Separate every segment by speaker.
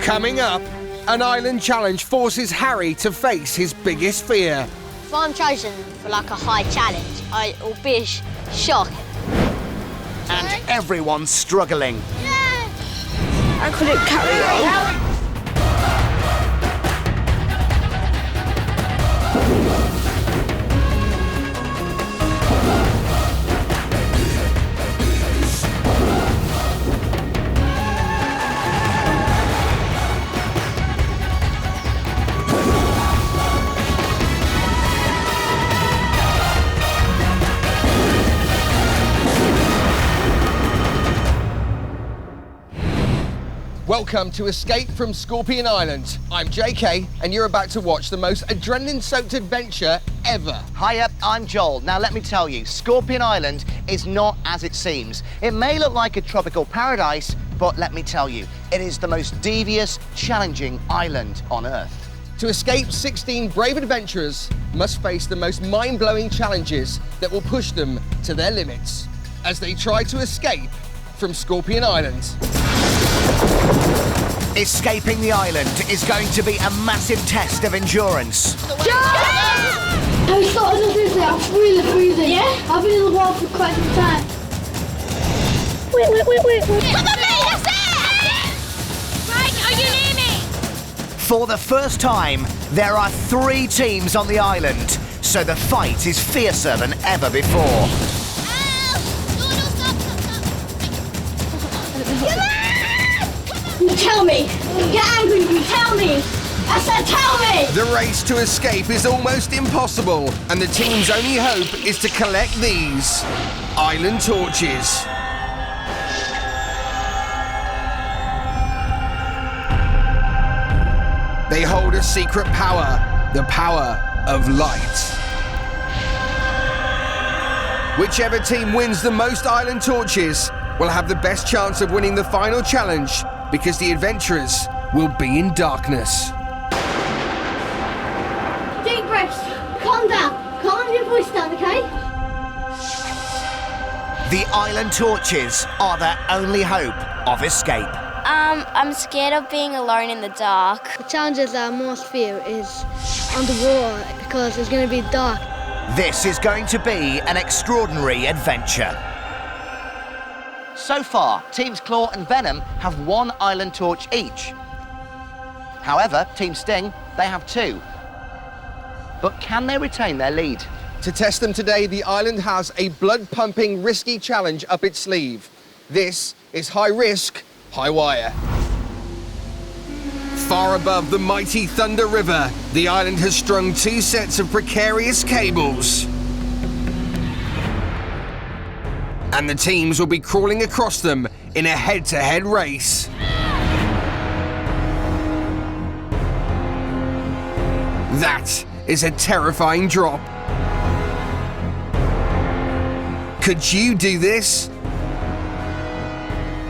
Speaker 1: Coming up, an island challenge forces Harry to face his biggest fear.
Speaker 2: If I'm chosen for like a high challenge, it will be a shock.
Speaker 3: And everyone's struggling.
Speaker 4: I couldn't carry on.
Speaker 1: Welcome to Escape from Scorpion Island. I'm ZeeKay, and you're about to watch the most adrenaline-soaked adventure ever.
Speaker 3: Hiya, I'm Joel. Now let me tell you, Scorpion Island is not as it seems. It may look like a tropical paradise, but let me tell you, it is the most devious, challenging island on Earth.
Speaker 1: To escape, 16 brave adventurers must face the most mind-blowing challenges that will push them to their limits as they try to escape from Scorpion Island.
Speaker 3: Escaping the island is going to be a massive test of endurance.
Speaker 4: I started to do that. I'm really freezing. Yeah? I've been in the water for quite some time. Wait.
Speaker 2: Come on, mate, that's it! Right, are you near me?
Speaker 3: For the first time, there are 3 teams on the island, so the fight is fiercer than ever before.
Speaker 4: You tell me. Get angry. You tell me. I said tell me.
Speaker 1: The race to escape is almost impossible, and the team's only hope is to collect these island torches. They hold a secret power, the power of light. Whichever team wins the most island torches will have the best chance of winning the final challenge, because the adventurers will be in darkness.
Speaker 4: Deep breaths. Calm down. Calm your voice down, okay?
Speaker 3: The island torches are their only hope of escape.
Speaker 5: I'm scared of being alone in the dark.
Speaker 2: The challenges that I most fear is underwater because it's going to be dark.
Speaker 3: This is going to be an extraordinary adventure. So far, Teams Claw and Venom have 1 island torch each. However, Team Sting, they have 2. But can they retain their lead?
Speaker 1: To test them today, the island has a blood-pumping, risky challenge up its sleeve. This is high risk, high wire. Far above the mighty Thunder River, the island has strung 2 sets of precarious cables. And the teams will be crawling across them in a head-to-head race. That is a terrifying drop. Could you do this?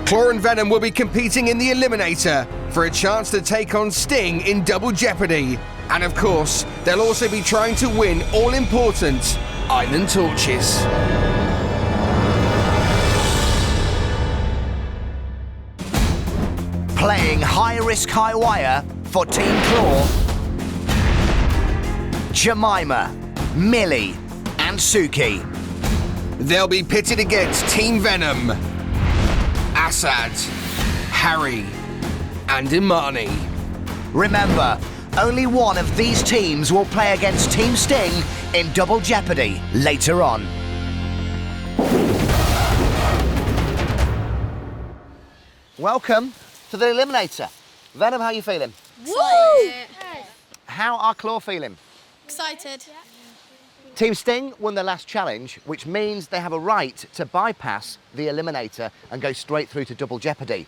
Speaker 1: Claw and Venom will be competing in the Eliminator for a chance to take on Sting in Double Jeopardy. And of course, they'll also be trying to win all-important island torches.
Speaker 3: Playing high risk, high wire for Team Claw, Jemima, Millie and Suki.
Speaker 1: They'll be pitted against Team Venom, Assad, Harry and Imani.
Speaker 3: Remember, only one of these teams will play against Team Sting in Double Jeopardy later on. Welcome to the Eliminator. Venom, how are you feeling?
Speaker 4: Woo!
Speaker 3: How are Claw feeling?
Speaker 4: Excited.
Speaker 3: Team Sting won their last challenge, which means they have a right to bypass the Eliminator and go straight through to Double Jeopardy.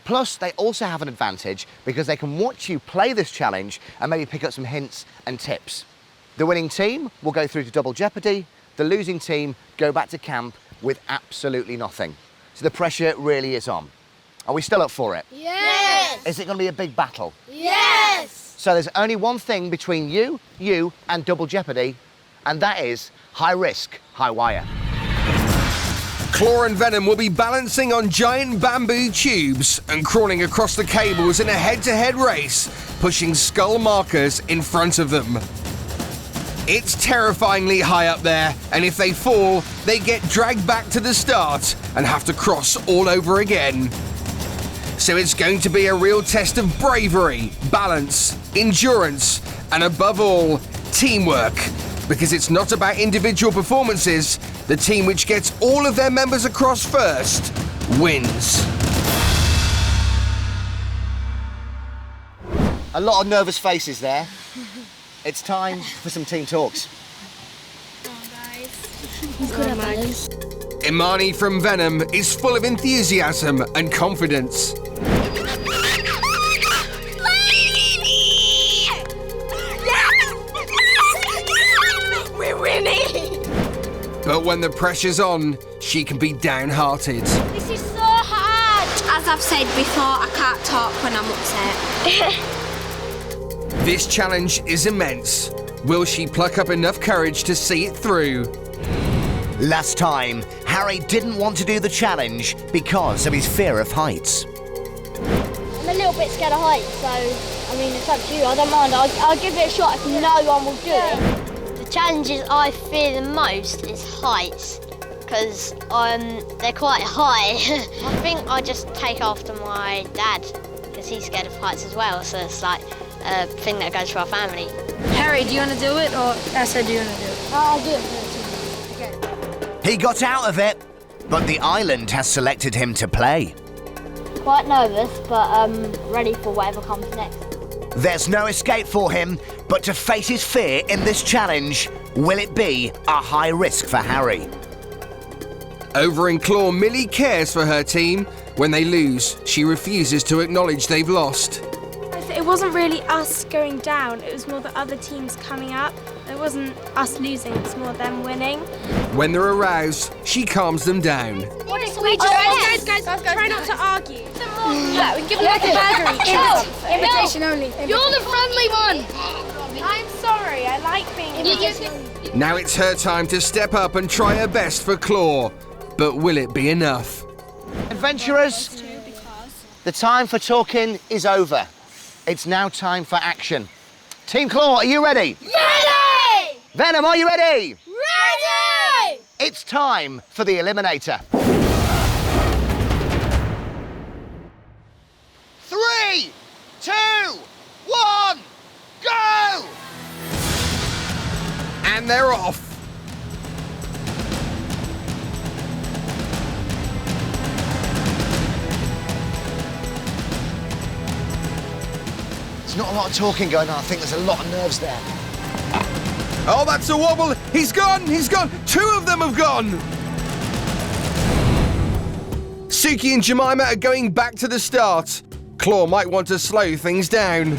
Speaker 3: Plus, they also have an advantage because they can watch you play this challenge and maybe pick up some hints and tips. The winning team will go through to Double Jeopardy. The losing team go back to camp with absolutely nothing. So the pressure really is on. Are we still up for it?
Speaker 4: Yes!
Speaker 3: Is it going to be a big battle?
Speaker 4: Yes!
Speaker 3: So there's only one thing between you and Double Jeopardy, and that is high risk, high wire.
Speaker 1: Claw and Venom will be balancing on giant bamboo tubes and crawling across the cables in a head-to-head race, pushing skull markers in front of them. It's terrifyingly high up there, and if they fall, they get dragged back to the start and have to cross all over again. So it's going to be a real test of bravery, balance, endurance, and above all, teamwork. Because it's not about individual performances. The team which gets all of their members across first wins.
Speaker 3: A lot of nervous faces there. It's time for some team talks.
Speaker 1: Imani from Venom is full of enthusiasm and confidence.
Speaker 5: We're winning!
Speaker 6: But when the pressure's on, she can be downhearted.
Speaker 5: This is so hard! As I've said before, I can't talk when I'm upset.
Speaker 1: This challenge is immense. Will she pluck up enough courage to see it through?
Speaker 3: Last time, Harry didn't want to do the challenge because of his fear of heights.
Speaker 4: I'm a little bit scared of heights, so, I mean, it's up to you. I don't mind. I'll give it a shot if no one will do it.
Speaker 7: The challenges I fear the most is heights, because they're quite high. I think I just take after my dad, because he's scared of heights as well, so it's like a thing that goes for our family.
Speaker 2: Harry, do you want to do it, or Asa, do you want to do it?
Speaker 4: I'll do it.
Speaker 3: He got out of it, but the island has selected him to play.
Speaker 4: Quite nervous, but ready for whatever comes next.
Speaker 3: There's no escape for him, but to face his fear in this challenge, will it be a high risk for Harry?
Speaker 1: Over in Claw, Millie cares for her team. When they lose, she refuses to acknowledge they've lost.
Speaker 8: It wasn't really us going down, it was more the other teams coming up. It wasn't us losing, it's more them winning.
Speaker 1: When they're aroused, she calms them down.
Speaker 8: Guys, try not to argue. Yeah, we can give them like a burger each. Invitation only.
Speaker 4: You're the friendly one!
Speaker 8: I'm sorry, I like being invitation only.
Speaker 1: Now it's her time to step up and try her best for Claw. But will it be enough?
Speaker 3: Adventurers, the time for talking is over. It's now time for action. Team Claw, are you ready?
Speaker 4: Ready!
Speaker 3: Venom, are you ready?
Speaker 4: Ready!
Speaker 3: It's time for the Eliminator. 3, 2, 1, go!
Speaker 1: And they're off.
Speaker 3: There's not a lot of talking going on. I think there's a lot of nerves there.
Speaker 1: Oh, that's a wobble. He's gone. He's gone. 2 of them have gone. Suki and Jemima are going back to the start. Claw might want to slow things down.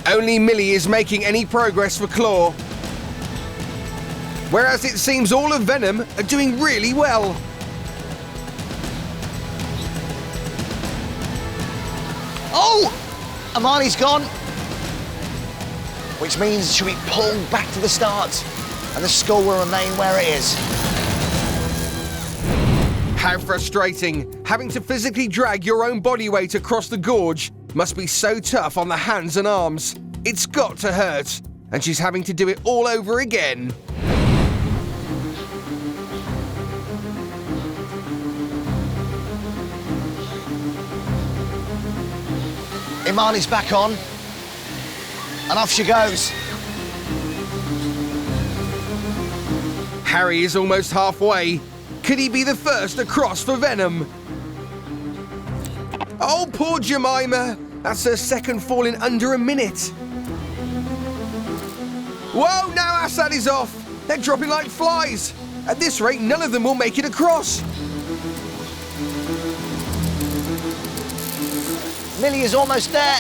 Speaker 1: Only Millie is making any progress for Claw. Whereas it seems all of Venom are doing really well.
Speaker 3: Oh! Amani's gone. Which means she'll be pulled back to the start and the score will remain where it is.
Speaker 1: How frustrating. Having to physically drag your own body weight across the gorge must be so tough on the hands and arms. It's got to hurt. And she's having to do it all over again.
Speaker 3: Imani's back on, and off she goes.
Speaker 1: Harry is almost halfway. Could he be the first across for Venom? Oh, poor Jemima. That's her second fall in under a minute. Whoa, now Assad is off. They're dropping like flies. At this rate, none of them will make it across.
Speaker 3: Millie is almost there.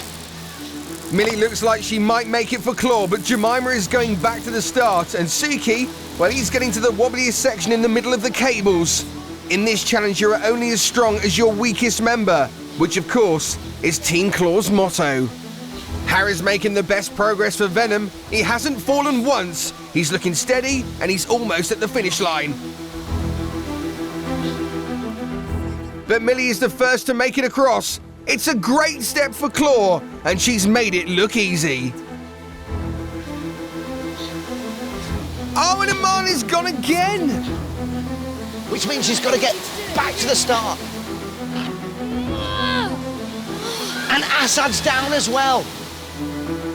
Speaker 1: Millie looks like she might make it for Claw, but Jemima is going back to the start, and Suki, well, he's getting to the wobbliest section in the middle of the cables. In this challenge, you're only as strong as your weakest member, which, of course, is Team Claw's motto. Harry's making the best progress for Venom. He hasn't fallen once. He's looking steady and he's almost at the finish line. But Millie is the first to make it across. It's a great step for Claw, and she's made it look easy. Oh, and Imani's gone again!
Speaker 3: Which means she's got to get back to the start. And Assad's down as well.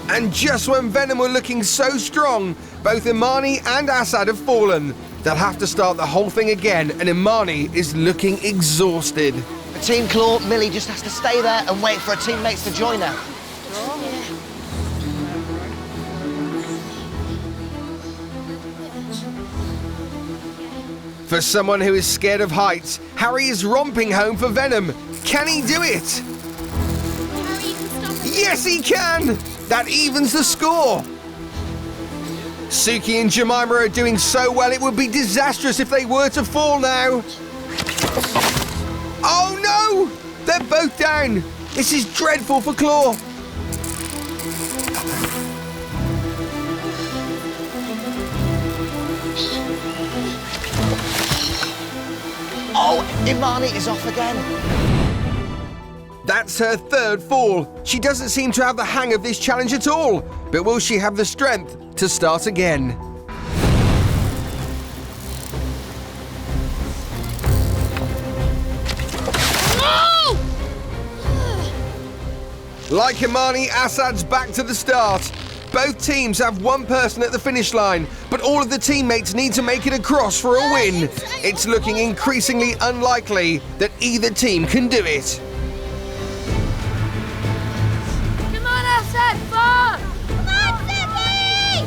Speaker 1: And just when Venom were looking so strong, both Imani and Assad have fallen. They'll have to start the whole thing again, and Imani is looking exhausted.
Speaker 3: For Team Claw, Millie just has to stay there and wait for her teammates to join her.
Speaker 1: For someone who is scared of heights, Harry is romping home for Venom. Can he do it? Yes, he can! That evens the score. Suki and Jemima are doing so well, it would be disastrous if they were to fall now. Oh no! They're both down. This is dreadful for Claw.
Speaker 3: Oh, Imani is off again.
Speaker 1: That's her third fall. She doesn't seem to have the hang of this challenge at all. But will she have the strength to start again?
Speaker 4: No!
Speaker 1: Like Imani, Assad's back to the start. Both teams have one person at the finish line, but all of the teammates need to make it across for a win. It's looking increasingly unlikely that either team can do it.
Speaker 4: Come on, Assad, far! Come on, Zippy!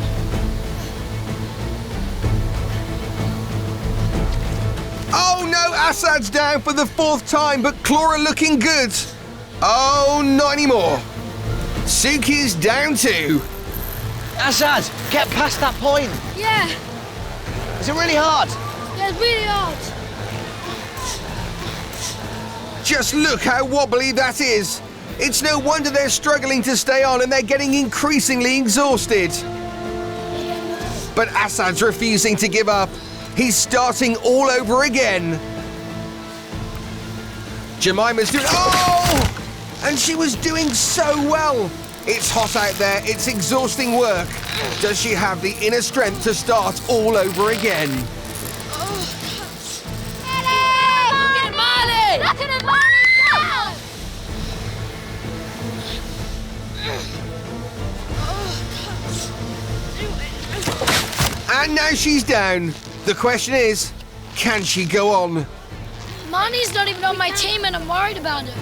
Speaker 1: Oh no, Assad's down for the fourth time, but Claw are looking good. Oh, not anymore. Suki's down too.
Speaker 3: Assad, get past that point.
Speaker 4: Yeah,
Speaker 3: Is it really hard?
Speaker 4: yeah, it's really hard.
Speaker 1: Just look how wobbly that is. It's no wonder they're struggling to stay on and they're getting increasingly exhausted. But Assad's refusing to give up. He's starting all over again. Jemima's doing... Oh! And she was doing so well. It's hot out there. It's exhausting work. Does she have the inner strength to start all over again? And now she's down. The question is, can she go on?
Speaker 4: Mani's not even on my team and I'm worried about it.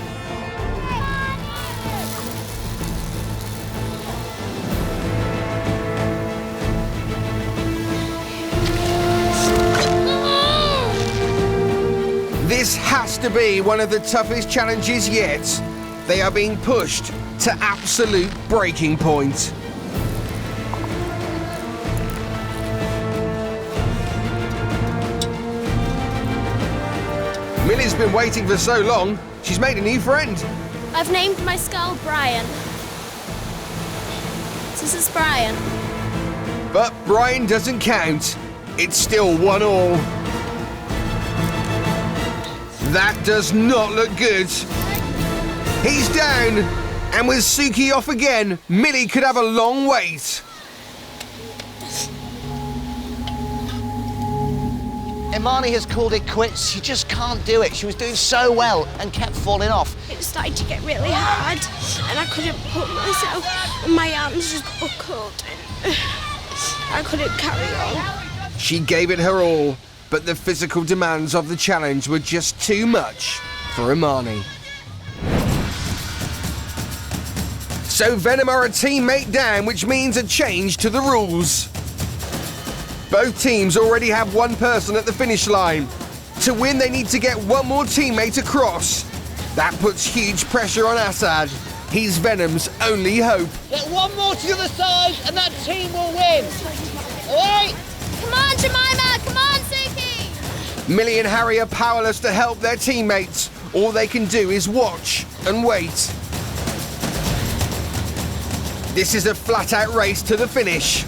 Speaker 1: This has to be one of the toughest challenges yet. They are being pushed to absolute breaking point. Millie's been waiting for so long, she's made a new friend.
Speaker 8: I've named my skull Brian. This is Brian.
Speaker 1: But Brian doesn't count. It's still 1-1. That does not look good. He's down, and with Suki off again, Millie could have a long wait.
Speaker 3: Imani has called it quits. She just can't do it. She was doing so well and kept falling off.
Speaker 8: It was starting to get really hard and I couldn't put myself, and my arms just buckled and I couldn't carry on.
Speaker 1: She gave it her all, but the physical demands of the challenge were just too much for Imani. So Venom are a teammate down, which means a change to the rules. Both teams already have one person at the finish line. To win, they need to get one more teammate across. That puts huge pressure on Assad. He's Venom's only hope.
Speaker 3: Get one more to the other side and that team will win. All right?
Speaker 4: Come on, Jemima! Come on, Suki!
Speaker 1: Millie and Harry are powerless to help their teammates. All they can do is watch and wait. This is a flat-out race to the finish.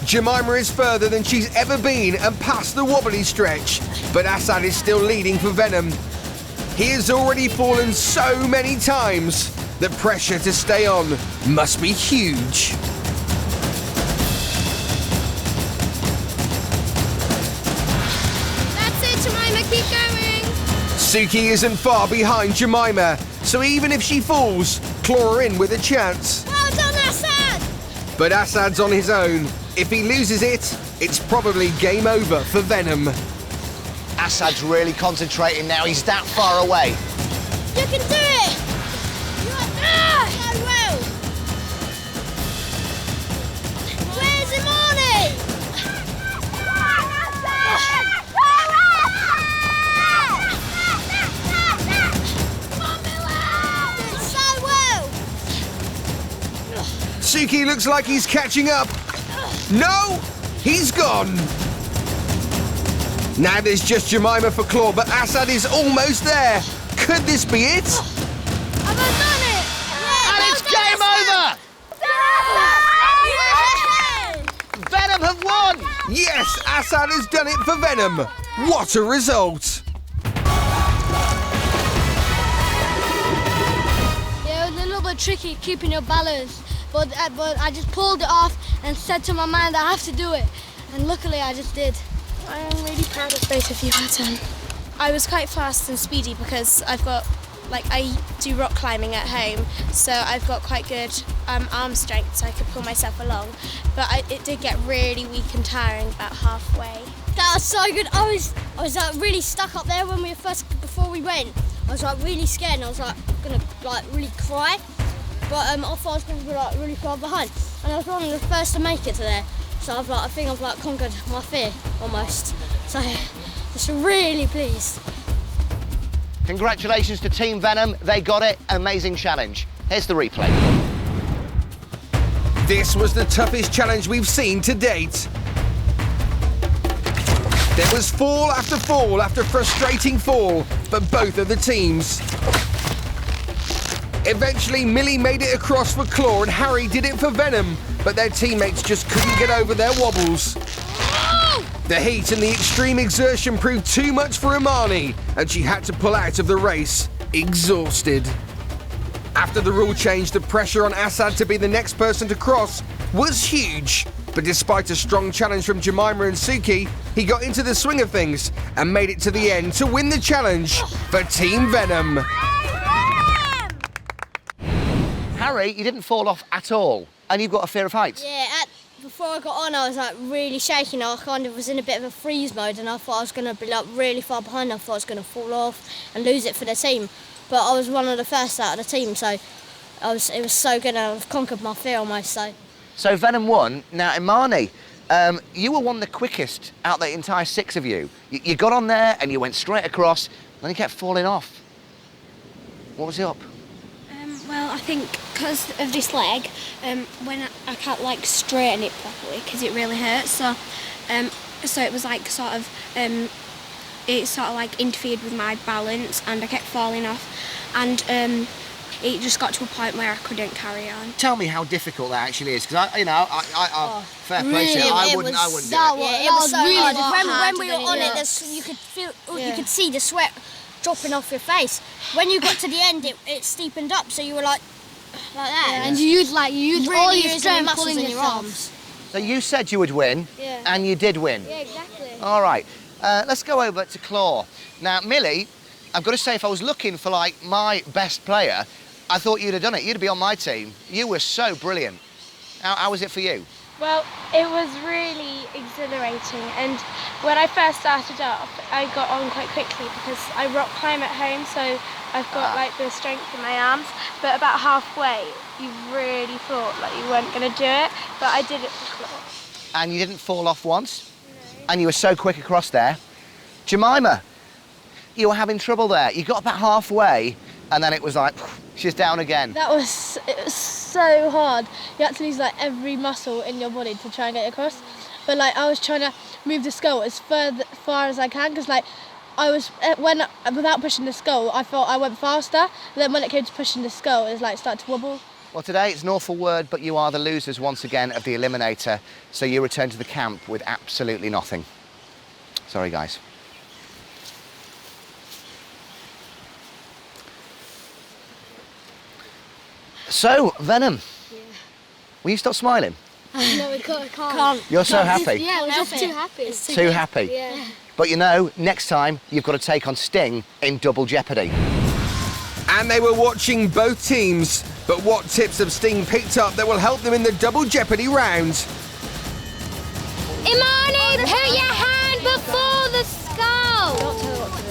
Speaker 1: Jemima is further than she's ever been and past the wobbly stretch, but Assad is still leading for Venom. He has already fallen so many times. The pressure to stay on must be huge.
Speaker 8: That's it, Jemima, keep going.
Speaker 1: Suki isn't far behind Jemima, so even if she falls, claw her in with a chance.
Speaker 8: Well done, Assad.
Speaker 1: But Assad's on his own. If he loses it, it's probably game over for Venom.
Speaker 3: Assad's really concentrating now. He's that far away.
Speaker 8: You can do it. So well. Where's Imani? Doing so well.
Speaker 1: Suki looks like he's catching up. No! He's gone! Now there's just Jemima for claw, but Assad is almost there. Could this be it?
Speaker 8: Have I done it?
Speaker 3: And it's game over! Venom have won!
Speaker 1: Yes, Assad has done it for Venom. What a result!
Speaker 2: Yeah, it was a little bit tricky keeping your balance, but I just pulled it off and said to my mind I have to do it, and luckily I just did.
Speaker 8: I am really proud of both of you, Hatton. I was quite fast and speedy because I do rock climbing at home, so I've got quite good arm strength, so I could pull myself along. But it did get really weak and tiring about halfway.
Speaker 2: That was so good. I was really stuck up there when before we went. I was really scared and I was gonna really cry. But I thought I was gonna be really far behind. And I was one of the first to make it to there. So I think I've conquered my fear almost. So just really pleased.
Speaker 3: Congratulations to Team Venom. They got it. Amazing challenge. Here's the replay.
Speaker 1: This was the toughest challenge we've seen to date. There was fall after frustrating fall for both of the teams. Eventually, Millie made it across for Claw and Harry did it for Venom, but their teammates just couldn't get over their wobbles. The heat and the extreme exertion proved too much for Imani, and she had to pull out of the race, exhausted. After the rule change, the pressure on Assad to be the next person to cross was huge. But despite a strong challenge from Jemima and Suki, he got into the swing of things and made it to the end to win the challenge for Team Venom.
Speaker 3: Harry, you didn't fall off at all, and you've got a fear of heights.
Speaker 2: Yeah, before I got on, I was really shaking. I kind of was in a bit of a freeze mode, and I thought I was going to be really far behind. I thought I was going to fall off and lose it for the team. But I was one of the first out of the team, so it was so good, and I've conquered my fear almost.
Speaker 3: So Venom won. Now, Imani, you were one of the quickest out of the entire six of you. You got on there and you went straight across, then you kept falling off. What was up?
Speaker 8: Well, I think because of this leg, when I can't straighten it properly because it really hurts. So it was it sort of interfered with my balance, and I kept falling off, and it just got to a point where I couldn't carry on.
Speaker 3: Tell me how difficult that actually is, because fair play to you,
Speaker 2: really,
Speaker 3: I wouldn't do it.
Speaker 2: It was so
Speaker 8: really
Speaker 2: hard. When we were on it, you could see the sweat dropping off your face. When you got to the end, it steepened up, so you were like that.
Speaker 8: Yeah.
Speaker 2: And you used all your strength muscles pulling in your arms.
Speaker 3: So you said you would win, and you did win.
Speaker 2: Yeah, exactly.
Speaker 3: All right, let's go over to Claw. Now, Millie, I've got to say, if I was looking for my best player, I thought you'd have done it. You'd be on my team. You were so brilliant. How was it for you?
Speaker 8: Well, it was really exhilarating, and when I first started off, I got on quite quickly because I rock climb at home, so I've got the strength in my arms. But about halfway, you really thought you weren't going to do it, but I did it for Claw.
Speaker 3: And you didn't fall off once? No. And you were so quick across there. Jemima, you were having trouble there. You got about halfway, and then it was she's down again.
Speaker 2: It was so hard. You had to use every muscle in your body to try and get across. But I was trying to move the skull as far as I can, because I was without pushing the skull, I thought I went faster. And then when it came to pushing the skull, it started to wobble.
Speaker 3: Well, today it's an awful word, but you are the losers once again of the Eliminator, so you return to the camp with absolutely nothing. Sorry, guys. So, Venom, will you stop smiling?
Speaker 2: No, we can't.
Speaker 3: You're so happy.
Speaker 2: Yeah, we're just too happy.
Speaker 3: Too happy.
Speaker 2: Yeah.
Speaker 3: But you know, next time you've got to take on Sting in Double Jeopardy.
Speaker 1: And they were watching both teams, but what tips have Sting picked up that will help them in the Double Jeopardy round?
Speaker 4: Imani, put your hand before the skull.
Speaker 2: Don't tell her what to do.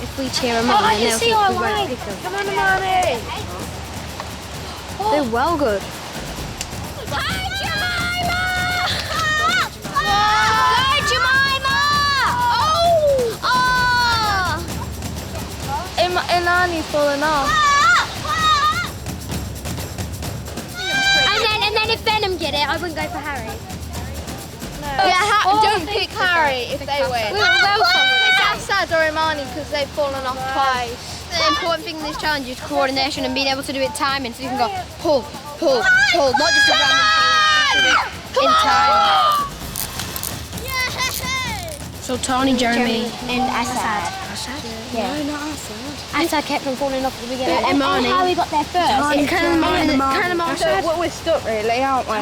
Speaker 4: If we cheer them on, then they'll think we won't pick them.
Speaker 8: Come on, Imani.
Speaker 4: They're well good.
Speaker 8: Ilani's fallen off.
Speaker 4: And then if Venom get it, I wouldn't go for Harry.
Speaker 8: Don't pick Harry if they win. It's Assad or Imani because they've fallen off twice.
Speaker 7: The important thing in this challenge is coordination and being able to do it timing, so you can go pull, pull, pull, not just a random thing, in time.
Speaker 4: So Tony, Jeremy,
Speaker 7: and Assad.
Speaker 4: yeah.
Speaker 2: No, not Assad.
Speaker 4: Assad kept on falling off at the beginning.
Speaker 7: Imani.
Speaker 4: How we got there first.
Speaker 7: It's kind of
Speaker 8: We're stuck really, aren't we?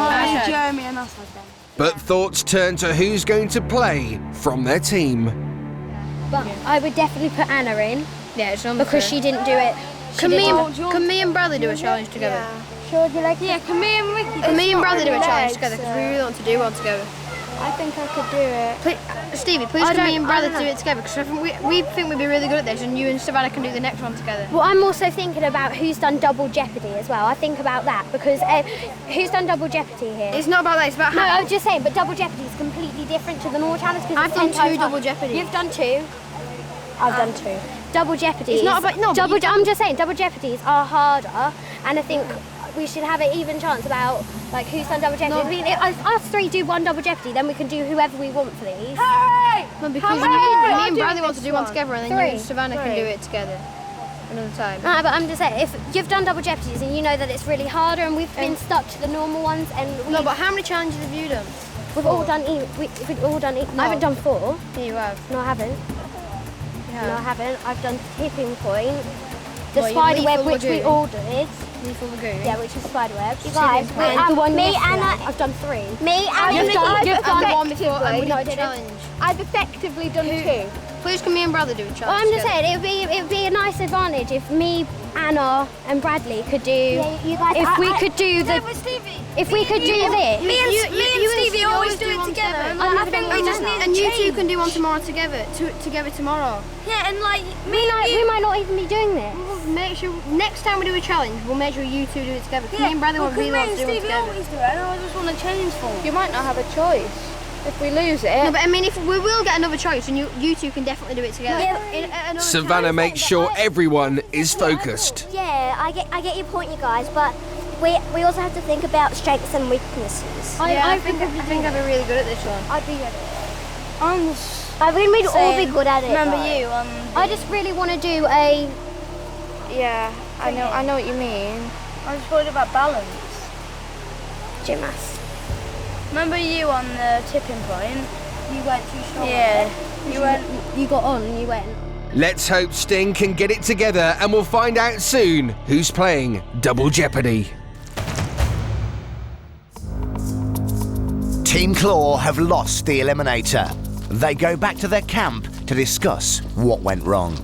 Speaker 2: Jeremy and Assad then.
Speaker 1: But thoughts turn to who's going to play from their team.
Speaker 4: But I would definitely put Anna in
Speaker 7: yeah, it's
Speaker 4: because she didn't do it.
Speaker 7: Can me and Bradley do a challenge together?
Speaker 4: Sure, would you like
Speaker 8: Yeah, can me and Ricky?
Speaker 7: Can me and Bradley do a challenge together? Because we really want to do one together.
Speaker 8: I think I could do it.
Speaker 7: Stevie, please can me and Bradley do it together? Because we think we'd be really good at this, and you and Savannah can do the next one together.
Speaker 4: Well, I'm also thinking about who's done Double Jeopardy as well. I think about that because who's done Double Jeopardy here?
Speaker 7: It's not about that, it's about
Speaker 4: No,
Speaker 7: how...
Speaker 4: I was just saying, but Double Jeopardy is completely different to the normal challenge.
Speaker 7: I've done 2 Double Jeopardy.
Speaker 4: You've done 2. I've done 2. Double Jeopardy.
Speaker 7: It's not about... No,
Speaker 4: Double. I'm just saying, Double Jeopardies are harder, and I think we should have an even chance about like who's done Double Jeopardy. I mean, if us 3 do 1 Double Jeopardy, then we can do whoever we want for these.
Speaker 7: No, because me and Bradley want to do one together, and then you and
Speaker 4: 3.
Speaker 7: Savannah can do it together another time.
Speaker 4: No, but I'm just saying, if you've done Double Jeopardies and you know that it's really harder, and we've been stuck to the normal ones, and
Speaker 7: No, but how many challenges have you done?
Speaker 4: we've all done. We've all done. I haven't done 4.
Speaker 7: Yeah, you have.
Speaker 4: No, I haven't.
Speaker 7: Yeah.
Speaker 4: No, I haven't. I've done Tipping Point, the
Speaker 7: What, you
Speaker 4: spider web,
Speaker 7: Lethal
Speaker 4: which we
Speaker 7: Lagoon?
Speaker 4: all did.
Speaker 7: Lethal Lagoon.
Speaker 4: Yeah, which is spider web. You guys,
Speaker 7: Point.
Speaker 4: the one
Speaker 2: Me,
Speaker 4: yesterday,
Speaker 2: Anna-
Speaker 4: I've done 3.
Speaker 2: Me and
Speaker 7: You've done one
Speaker 2: effectively-
Speaker 7: before, and we
Speaker 4: No, I
Speaker 7: did the
Speaker 4: didn't.
Speaker 7: challenge.
Speaker 2: I've effectively done 2.
Speaker 7: Please can me and Bradley do a challenge
Speaker 4: Well, I'm just
Speaker 7: together?
Speaker 4: saying, it would be a nice advantage if me, Anna, and Bradley could do.
Speaker 2: Yeah, you guys.
Speaker 4: If we could do the.
Speaker 8: Stevie.
Speaker 4: If we could do this.
Speaker 8: Me and Stevie always do it together.
Speaker 4: I think we just
Speaker 8: need
Speaker 7: And you 2 can do one tomorrow together. Together tomorrow.
Speaker 8: Yeah, and like
Speaker 4: We might not even be doing this.
Speaker 7: We'll make sure next time we do a challenge, we'll make sure you 2 do it together. 'Cause me and Bradley won't be the ones to do one together.
Speaker 8: always do it. I don't just want to change for. You might not have a choice if we lose it.
Speaker 7: No, but I mean, if we will get another choice, and you 2 can definitely do it together.
Speaker 4: Yeah,
Speaker 1: Savannah makes sure everyone is focused.
Speaker 2: Yeah, I get your point, you guys, but we also have to think about strengths and weaknesses.
Speaker 7: I think I'd be really good at this one.
Speaker 2: I'd be good at it. I think we'd all be good at it.
Speaker 8: Remember
Speaker 2: though.
Speaker 8: you?
Speaker 4: I just really want to do a.
Speaker 8: Yeah, I know what you mean. I was worried about balance.
Speaker 2: Gymnast.
Speaker 8: Remember you on the tipping point?
Speaker 2: You weren't too strong.
Speaker 8: Yeah, you went.
Speaker 4: You got on and you went.
Speaker 1: Let's hope Sting can get it together, and we'll find out soon who's playing Double Jeopardy.
Speaker 3: Team Claw have lost the Eliminator. They go back to their camp to discuss what went wrong.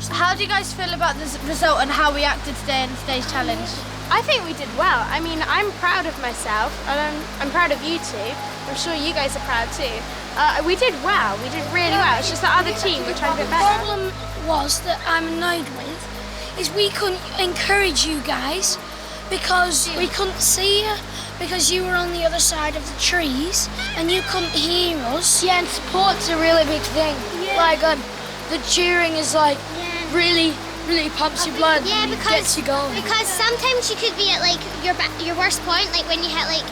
Speaker 5: So how do you guys feel about this result and how we acted today in today's challenge?
Speaker 8: I think we did well. I mean, I'm proud of myself, and I'm proud of you 2. I'm sure you guys are proud too. We did well. We did really well. It's just the other team were trying to be
Speaker 9: The
Speaker 8: better.
Speaker 9: problem was that I'm annoyed with is we couldn't encourage you guys because we couldn't see you because you were on the other side of the trees and you couldn't hear us.
Speaker 5: Yeah, and support's a really big thing. Like the cheering is like really pumps your blood.
Speaker 2: Yeah,
Speaker 5: and
Speaker 2: because
Speaker 5: gets you going.
Speaker 2: because sometimes you could be at like your worst point, like when you hit like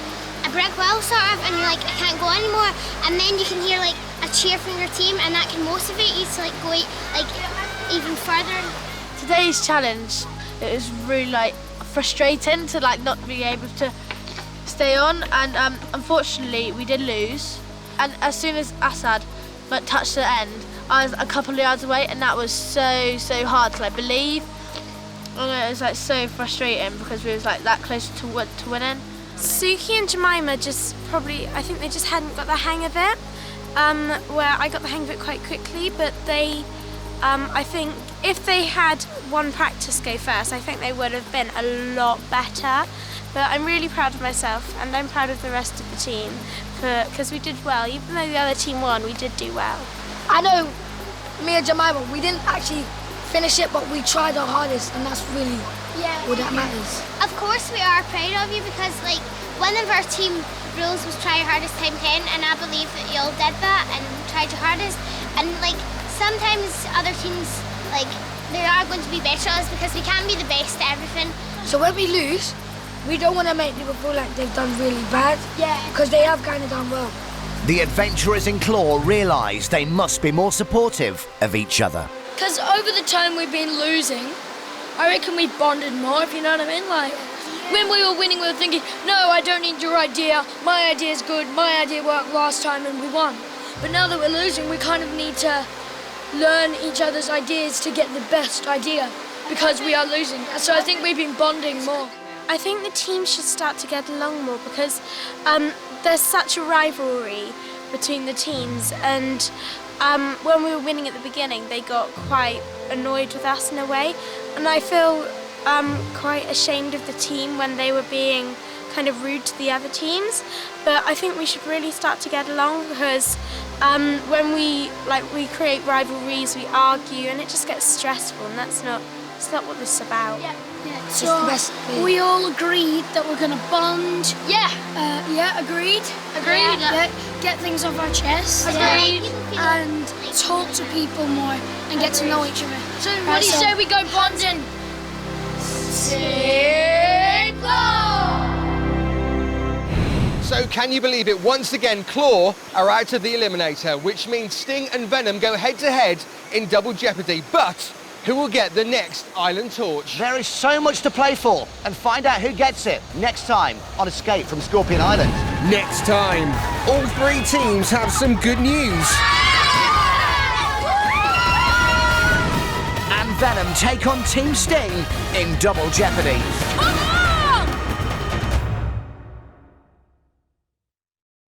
Speaker 2: a brick wall sort of, and you're like I can't go anymore, and then you can hear like a cheer from your team, and that can motivate you to like go like even further.
Speaker 5: Today's challenge, it was really like frustrating to like not be able to stay on, and unfortunately we did lose. And as soon as Assad like touched the end, I was a couple of yards away, and that was so hard to like believe. And it was like so frustrating because we was like that close to winning.
Speaker 8: Suki and Jemima I think they just hadn't got the hang of it. Where I got the hang of it quite quickly, but they, I think if they had one practice go first, I think they would have been a lot better. But I'm really proud of myself, and I'm proud of the rest of the team because we did well. Even though the other team won, we did do well.
Speaker 9: I know me and Jemima, we didn't actually finish it, but we tried our hardest, and that's really what that matters.
Speaker 4: Of course we are proud of you because like one of our team rules was try your hardest time 10, and I believe that you all did that and tried your hardest. And like sometimes other teams, like they are going to be better at us because we can't be the best at everything.
Speaker 9: So when we lose, we don't want to make people feel like they've done really bad.
Speaker 4: Yeah.
Speaker 9: Because they have kind of done well.
Speaker 3: The adventurers in Claw realise they must be more supportive of each other.
Speaker 9: Because over the time we've been losing, I reckon we bonded more, if you know what I mean. Like, when we were winning, we were thinking, no, I don't need your idea. My idea's good. My idea worked last time and we won. But now that we're losing, we kind of need to learn each other's ideas to get the best idea because we are losing. So I think we've been bonding more.
Speaker 8: I think the team should start to get along more because there's such a rivalry between the teams, and when we were winning at the beginning, they got quite annoyed with us in a way, and I feel quite ashamed of the team when they were being kind of rude to the other teams. But I think we should really start to get along because when we create rivalries, we argue, and it just gets stressful, and it's not what this is about.
Speaker 9: So we all agreed that we're going to bond. Agreed.
Speaker 8: Agreed.
Speaker 9: Yeah, get things off our chest.
Speaker 8: Agreed.
Speaker 9: And talk to people more and get to know each other.
Speaker 8: So what do you say we go bonding?
Speaker 1: So can you believe it? Once again, Claw are out of the Eliminator, which means Sting and Venom go head-to-head in Double Jeopardy. But who will get the next Island Torch?
Speaker 3: There is so much to play for, and find out who gets it next time on Escape from Scorpion Island.
Speaker 1: Next time, all three teams have some good news.
Speaker 3: And Venom take on Team Sting in Double Jeopardy.